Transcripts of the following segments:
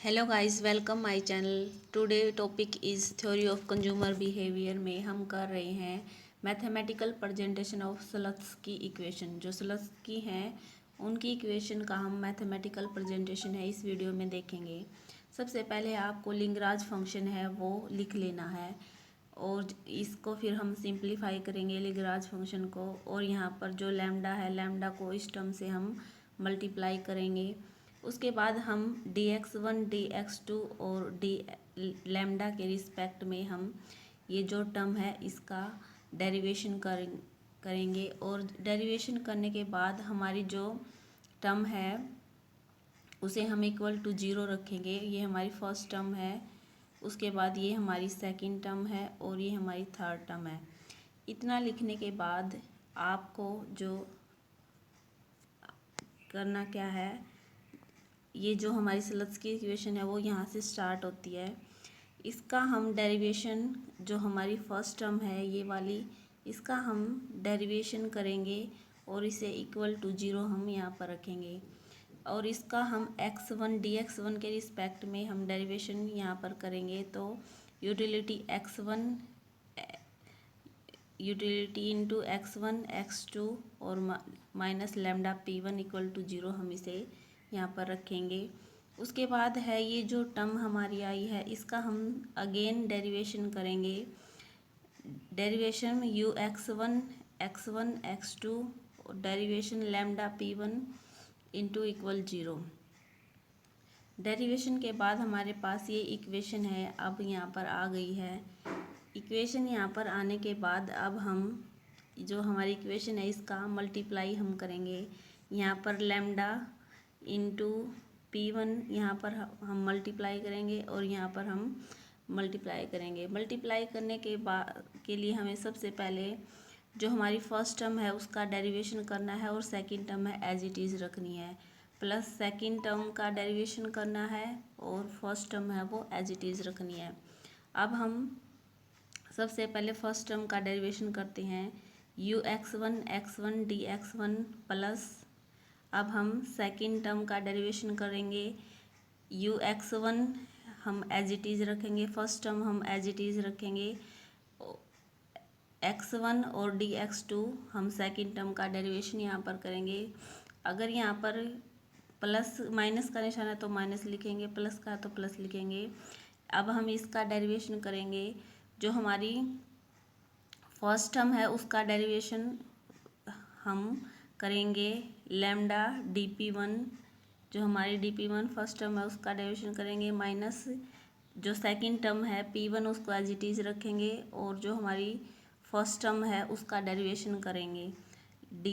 Hello guys, welcome my channel. Today topic is theory of consumer behaviour में हम कर रहे हैं मैथमेटिकल प्रेजेंटेशन ऑफ स्लथ्स की इक्वेशन। जो स्लथ्स की हैं उनकी इक्वेशन का हम मैथमेटिकल प्रेजेंटेशन है इस वीडियो में देखेंगे। सबसे पहले आपको लिंगराज फंक्शन है वो लिख लेना है और इसको फिर हम सिंप्लीफाई करेंगे लिंगराज फंक्शन को। और यहाँ पर जो लैम्डा है, लैम्डा को इस टर्म से हम मल्टीप्लाई करेंगे। उसके बाद हम dx1 dx2 और डी लैम्डा के रिस्पेक्ट में हम ये जो टर्म है इसका डेरिवेशन करेंगे। और डेरिवेशन करने के बाद हमारी जो टर्म है उसे हम इक्वल टू ज़ीरो रखेंगे। ये हमारी फर्स्ट टर्म है, उसके बाद ये हमारी सेकंड टर्म है और ये हमारी थर्ड टर्म है। इतना लिखने के बाद आपको जो करना क्या है, ये जो हमारी स्लथ्स की इक्वेशन है वो यहाँ से स्टार्ट होती है। इसका हम डेरिवेशन, जो हमारी फर्स्ट टर्म है ये वाली, इसका हम डेरिवेशन करेंगे और इसे इक्वल टू ज़ीरो हम यहाँ पर रखेंगे। और इसका हम x1 dx1 के रिस्पेक्ट में हम डेरिवेशन यहाँ पर करेंगे। तो utility x1 utility into x1 x2 और minus lambda p1 equal to zero हम इसे यहाँ पर रखेंगे। उसके बाद है ये जो टर्म हमारी आई है इसका हम अगेन डेरिवेशन करेंगे। डेरिवेशन यू x1 x2 और derivation lambda p1 into equal zero. Derivation के बाद हमारे पास ये इक्वेशन है, अब यहाँ पर आ गई है। इक्वेशन यहाँ पर आने के बाद अब हम जो हमारी इक्वेशन है इसका मल्टीप्लाई हम करेंगे। यहाँ पर लैम्डा इंटू p1 यहाँ पर हम मल्टीप्लाई करेंगे और यहाँ पर हम मल्टीप्लाई करेंगे। मल्टीप्लाई करने के लिए हमें सबसे पहले जो हमारी फर्स्ट टर्म है उसका डेरिवेशन करना है और सेकंड टर्म है एज इट इज़ रखनी है, प्लस सेकंड टर्म का डेरिवेशन करना है और फर्स्ट टर्म है वो एज इट इज़ रखनी है। अब हम सबसे पहले फर्स्ट टर्म का डेरिवेशन करते हैं, यू x1 dx1 प्लस, अब हम सेकंड टर्म का डेरिवेशन करेंगे। यू x1 हम एज इट इज़ रखेंगे, फर्स्ट टर्म हम एज इट इज़ रखेंगे। x1 और dx2 हम सेकंड टर्म का डेरिवेशन यहाँ पर करेंगे। अगर यहाँ पर प्लस माइनस का निशान है तो माइनस लिखेंगे, प्लस का तो प्लस लिखेंगे। अब हम इसका डेरिवेशन करेंगे। जो हमारी फर्स्ट टर्म है उसका डेरिवेशन हम करेंगे लैम्डा dp1, जो हमारी dp1 फर्स्ट टर्म है उसका डेरिवेशन करेंगे, माइनस जो सेकंड टर्म है p1 उसको एज इट इज़ रखेंगे और जो हमारी फर्स्ट टर्म है उसका डेरिवेशन करेंगे d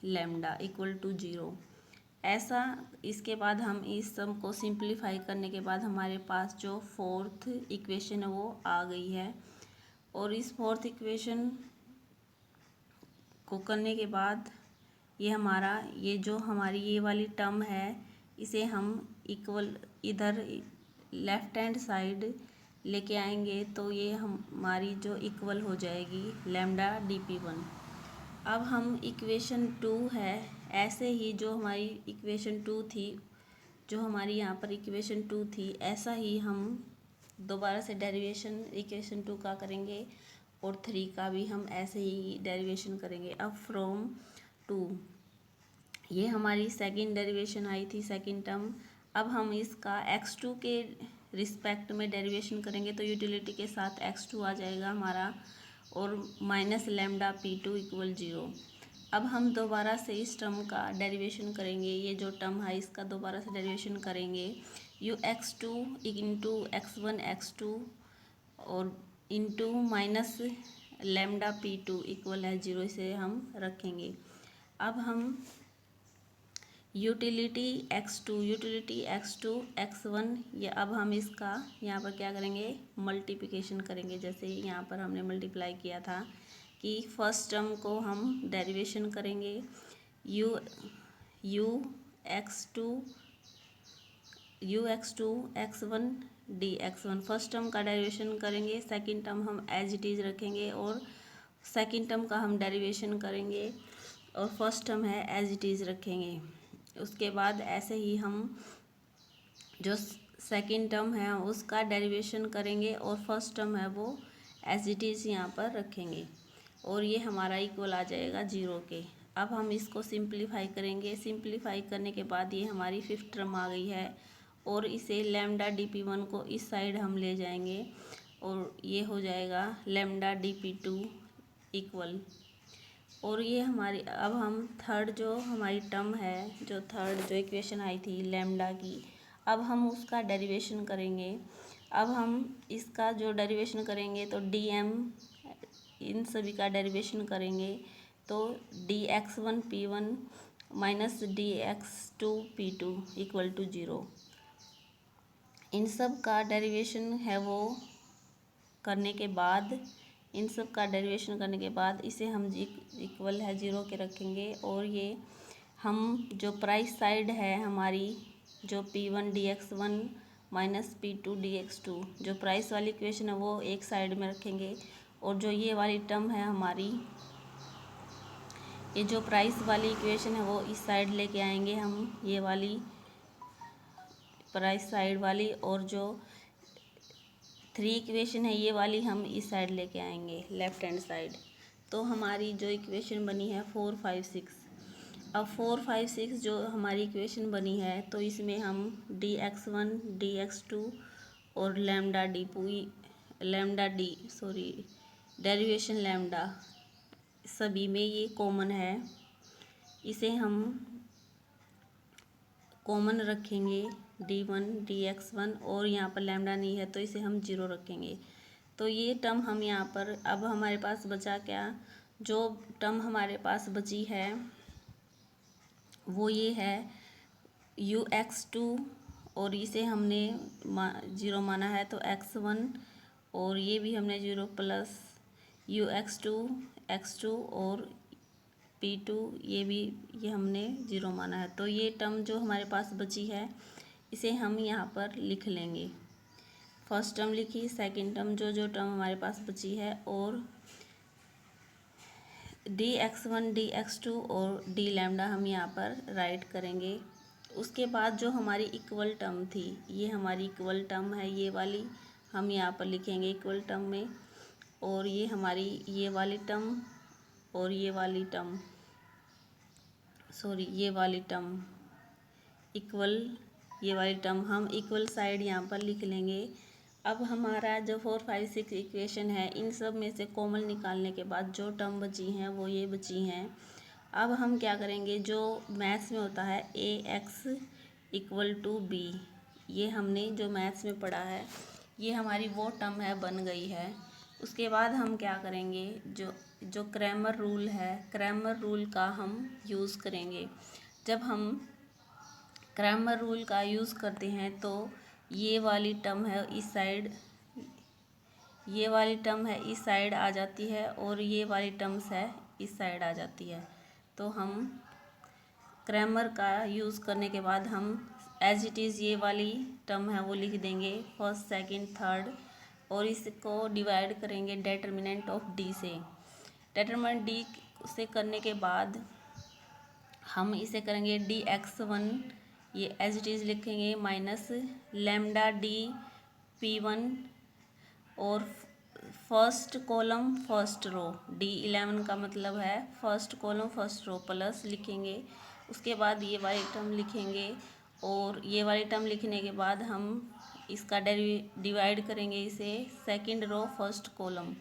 lambda equal to zero. ऐसा इसके बाद हम इस सम को सिंप्लीफाई करने के बाद हमारे पास जो फोर्थ इक्वेशन है वो आ गई है। और इस फोर्थ इक्वेशन को करने के बाद ये हमारा ये जो हमारी ये वाली टर्म है इसे हम इक्वल इधर लेफ्ट हैंड साइड लेके आएंगे तो ये हमारी जो इक्वल हो जाएगी लैम्डा dp1। अब हम इक्वेशन 2 है, ऐसे ही जो हमारी इक्वेशन 2 थी, जो हमारी यहाँ पर इक्वेशन 2 थी, ऐसा ही हम दोबारा से डेरिवेशन इक्वेशन 2 का करेंगे और 3 का भी हम ऐसे ही डेरिवेशन करेंगे। अब फ्रॉम 2 ये हमारी सेकंड डेरिवेशन आई थी, सेकंड टर्म। अब हम इसका x2 के रिस्पेक्ट में डेरिवेशन करेंगे तो यूटिलिटी के साथ x2 आ जाएगा हमारा और minus lambda p2 equal zero. अब हम दोबारा से इस टर्म का डेरिवेशन करेंगे, ये जो टर्म है इसका दोबारा से डेरिवेशन करेंगे। You x2 into x1 x2 और into minus lambda p2 equal है ज़ीरो, इसे हम रखेंगे। अब हम यूटिलिटी x2 x1, ये अब हम इसका यहाँ पर क्या करेंगे, मल्टीप्लिकेशन करेंगे। जैसे यहाँ पर हमने मल्टीप्लाई किया था कि फर्स्ट टर्म को हम डेरिवेशन करेंगे you x2 x1 dx1, first term का डेरिवेशन करेंगे, सेकंड टर्म हम एज इट इज़ रखेंगे और सेकंड टर्म का हम डेरिवेशन करेंगे और फर्स्ट टर्म है एज इट इज़ रखेंगे। उसके बाद ऐसे ही हम जो सेकंड टर्म है उसका डेरिवेशन करेंगे और फर्स्ट टर्म है वो एज इट इज़ यहाँ पर रखेंगे और ये हमारा इक्वल आ जाएगा 0 के। अब हम इसको सिंप्लीफाई करेंगे। सिंप्लीफाई करने के बाद ये हमारी फिफ्थ टर्म आ गई है और इसे लैम्डा dp1 को इस साइड हम ले जाएंगे और ये हो जाएगा लैम्डा dp2 इक्वल। और ये हमारी अब हम थर्ड जो हमारी टर्म है, जो थर्ड जो इक्वेशन आई थी लैम्डा की, अब हम उसका डेरिवेशन करेंगे। अब हम इसका जो डेरिवेशन करेंगे तो dm इन सभी का डेरिवेशन करेंगे तो dx1p1 minus dx2p2 equal to 0। इन सब का डेरिवेशन है वो करने के बाद, इन सब का डेरिवेशन करने के बाद इसे हम इक्वल है 0 के रखेंगे और ये हम जो प्राइस साइड है हमारी जो p1 dx1 minus p2 dx2 जो प्राइस वाली इक्वेशन है वो एक साइड में रखेंगे और जो ये वाली टर्म है हमारी, ये जो प्राइस वाली इक्वेशन है वो इस साइड लेके आएंगे हम, ये वाली प्राइस साइड वाली, और जो 3 इक्वेशन है ये वाली हम इस साइड लेके आएंगे लेफ्ट हैंड साइड। तो हमारी जो इक्वेशन बनी है 4, 5, 6। अब 4, 5, 6 जो हमारी इक्वेशन बनी है तो इसमें हम dx1 dx2 और डेरिवेशन लैम्डा सभी में ये कॉमन है, इसे हम कॉमन रखेंगे d1 dx1 और यहाँ पर लैम्डा नहीं है तो इसे हम 0 रखेंगे। तो ये टर्म हम यहाँ पर, अब हमारे पास बचा क्या, जो टर्म हमारे पास बची है वो ये है ux2 और इसे हमने 0 माना है तो x1 और ये भी हमने 0 प्लस ux2 x2 और p2 ये हमने 0 माना है। तो ये टर्म जो हमारे पास बची है इसे हम यहाँ पर लिख लेंगे। फर्स्ट टर्म लिखी, सेकंड टर्म जो टर्म हमारे पास बची है और dx1 dx2 और d लैम्डा हम यहाँ पर राइट करेंगे। उसके बाद जो हमारी इक्वल टर्म थी, ये हमारी इक्वल टर्म है, ये वाली हम यहाँ पर लिखेंगे इक्वल टर्म में, और ये हमारी ये वाली टर्म और ये वाली टर्म ये वाली टर्म इक्वल, ये वाली टर्म हम इक्वल साइड यहाँ पर लिख लेंगे। अब हमारा जो 4, 5, 6 इक्वेशन है इन सब में से कॉमन निकालने के बाद जो टर्म बची हैं वो ये बची हैं। अब हम क्या करेंगे, जो मैथ्स में होता है ax इक्वल टू b, ये हमने जो मैथ्स में पढ़ा है ये हमारी वो टर्म है बन गई है। उसके बाद हम क्या करेंगे, जो क्रैमर रूल है, क्रैमर रूल का हम यूज़ करेंगे। जब हम क्रैमर रूल का यूज़ करते हैं तो ये वाली टर्म है इस साइड, ये वाली टर्म है इस साइड आ जाती है और ये वाली टर्म्स है इस साइड आ जाती है। तो हम क्रैमर का यूज़ करने के बाद हम एज इट इज़ ये वाली टर्म है वो लिख देंगे फर्स्ट, सेकंड, थर्ड, और इसको डिवाइड करेंगे डिटर्मिनेंट ऑफ डी से। डिटर्मिनेंट डी से करने के बाद हम इसे करेंगे dx1, ये एज इट इज़ लिखेंगे माइनस लैम्डा dp1 और फर्स्ट कॉलम फर्स्ट रो, d11 का मतलब है first column first row plus लिखेंगे। उसके बाद ये वाली टर्म लिखेंगे और ये वाली टर्म लिखने के बाद हम इसका डिवाइड करेंगे इसे सेकंड रो फर्स्ट कॉलम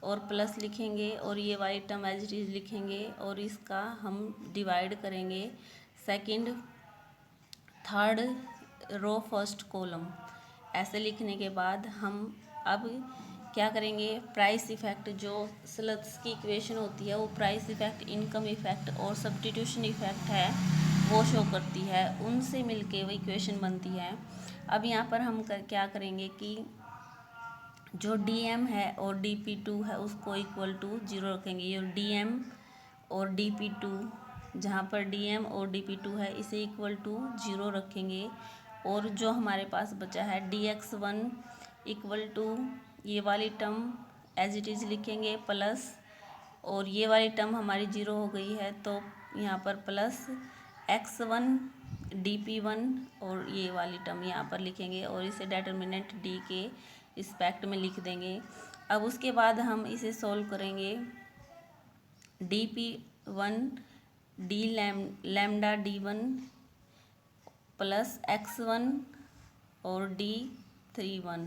और प्लस लिखेंगे और ये वाली टर्म एज इट इज़ लिखेंगे और इसका हम डिवाइड करेंगे second third row first column. ऐसे लिखने के बाद हम अब क्या करेंगे, प्राइस इफ़ेक्ट जो स्लट्स की इक्वेशन होती है वो प्राइस इफ़ेक्ट, इनकम इफ़ेक्ट और सब्स्टिट्यूशन इफ़ेक्ट है वो शो करती है, उनसे मिलके वो इक्वेशन बनती है। अब यहाँ पर हम क्या करेंगे कि जो dm है और dp2 है उसको इक्वल टू 0 रखेंगे। ये dm और dp2, जहाँ पर dm और dp2 है इसे इक्वल टू 0 रखेंगे और जो हमारे पास बचा है dx1 इक्वल टू ये वाली टर्म एज इट इज़ लिखेंगे प्लस, और ये वाली टर्म हमारी 0 हो गई है तो यहाँ पर प्लस x1 dp1 और ये वाली टर्म यहाँ पर लिखेंगे और इसे डिटर्मिनेंट d के रिस्पेक्ट में लिख देंगे। अब उसके बाद हम इसे सॉल्व करेंगे। dp1 d lambda d1 plus x1 और d31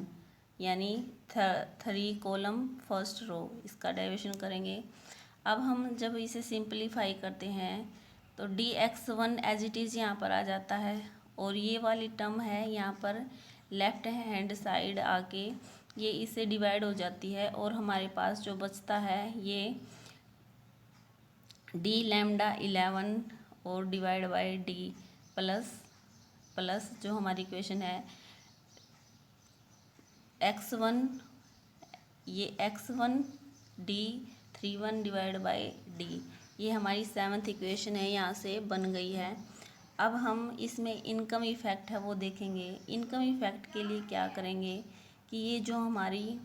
यानी 3 कॉलम फर्स्ट रो, इसका डेरिवेशन करेंगे। अब हम जब इसे सिंपलीफाई करते हैं तो dx1 एज इट इज़ यहाँ पर आ जाता है और ये वाली टर्म है यहाँ पर लेफ्ट हैंड साइड आके ये इससे डिवाइड हो जाती है और हमारे पास जो बचता है ये d लैम्डा 11 और डिवाइड बाय d प्लस जो हमारी इक्वेशन है x1 ये x1 d31 divide by d, ये हमारी 7th इक्वेशन है, यहाँ से बन गई है। अब हम इसमें इनकम इफ़ेक्ट है वो देखेंगे। इनकम इफ़ेक्ट के लिए क्या करेंगे कि ये जो हमारी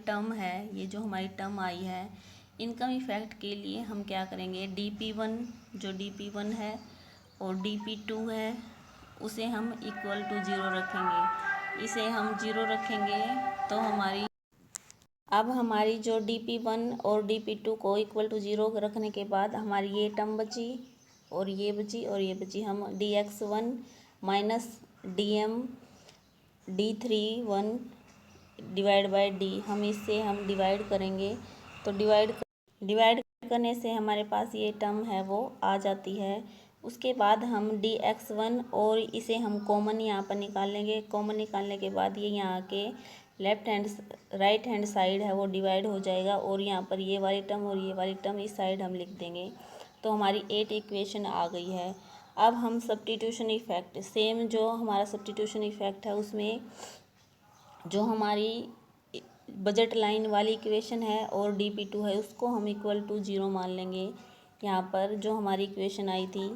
टर्म है, ये जो हमारी टर्म आई है, इनकम इफ़ेक्ट के लिए हम क्या करेंगे, dp1 जो dp1 है और dp2 है उसे हम इक्वल टू 0 रखेंगे। इसे हम 0 रखेंगे तो हमारी जो dp1 और dp2 को इक्वल टू 0 रखने के बाद हमारी ये टर्म बची और ये बची और ये बची। हम dx1 minus dm d31 divide by d, हम इससे हम डिवाइड करेंगे तो डिवाइड करने से हमारे पास ये टर्म है वो आ जाती है। उसके बाद हम dx1 और इसे हम कॉमन यहाँ पर निकाल लेंगे। कॉमन निकालने के बाद ये यहाँ के राइट हैंड साइड है वो डिवाइड हो जाएगा और यहाँ पर ये वाली टर्म और ये वाली टर्म इस साइड हम लिख देंगे तो हमारी 8 इक्वेशन आ गई है। अब हम सब्स्टिट्यूशन इफ़ेक्ट, सेम जो हमारा सब्स्टिट्यूशन इफ़ेक्ट है उसमें जो हमारी बजट लाइन वाली इक्वेशन है और dp2 है उसको हम इक्वल टू 0 मान लेंगे। यहाँ पर जो हमारी इक्वेशन आई थी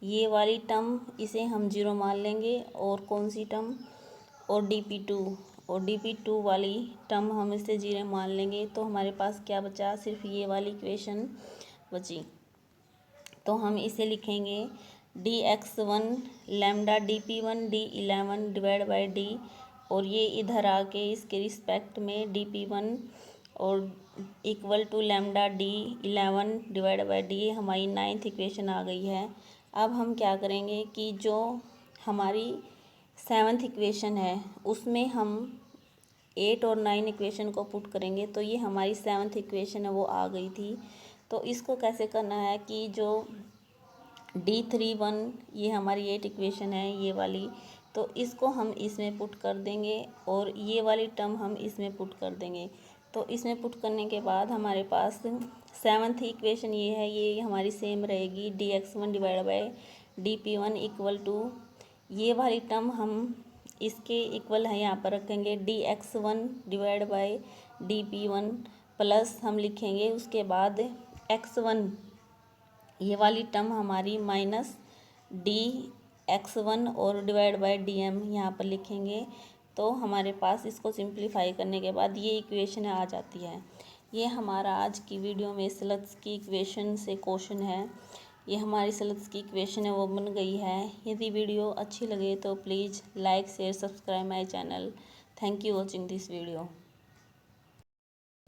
ये वाली टर्म, इसे हम 0 मान लेंगे और कौन सी टर्म, और dp2 वाली टर्म हम इसे 0 मान लेंगे तो हमारे पास क्या बचा, सिर्फ ये वाली इक्वेशन बची। तो हम इसे लिखेंगे dx1 lambda dp1 d11 divide by d और ये इधर आके इसके रिस्पेक्ट में dp1 और equal to lambda d11 divide by d, हमारी 9th इक्वेशन आ गई है। अब हम क्या करेंगे कि जो हमारी 7th इक्वेशन है उसमें हम 8 और 9 इक्वेशन को पुट करेंगे तो ये हमारी 7th इक्वेशन है वो आ गई थी। तो इसको कैसे करना है कि जो d31 ये हमारी 8 इक्वेशन है ये वाली, तो इसको हम इसमें पुट कर देंगे और ये वाली टर्म हम इसमें पुट कर देंगे। तो इसमें पुट करने के बाद हमारे पास 7th इक्वेशन ये है, ये हमारी सेम रहेगी dx1 divide by dp1 equal to ये वाली टर्म हम इसके इक्वल है यहाँ पर रखेंगे dx1 divide by dp1 plus हम लिखेंगे उसके बाद x1 ये वाली टर्म हमारी माइनस dx1 और डिवाइड बाय dm यहाँ पर लिखेंगे। तो हमारे पास इसको सिंप्लीफाई करने के बाद ये इक्वेशन आ जाती है। ये हमारा आज की वीडियो में स्लट्स की इक्वेशन से क्वेश्चन है। ये हमारी स्लट्स की इक्वेशन है वो बन गई है। यदि वीडियो अच्छी लगे तो please like share subscribe my channel. Thank you watching this video.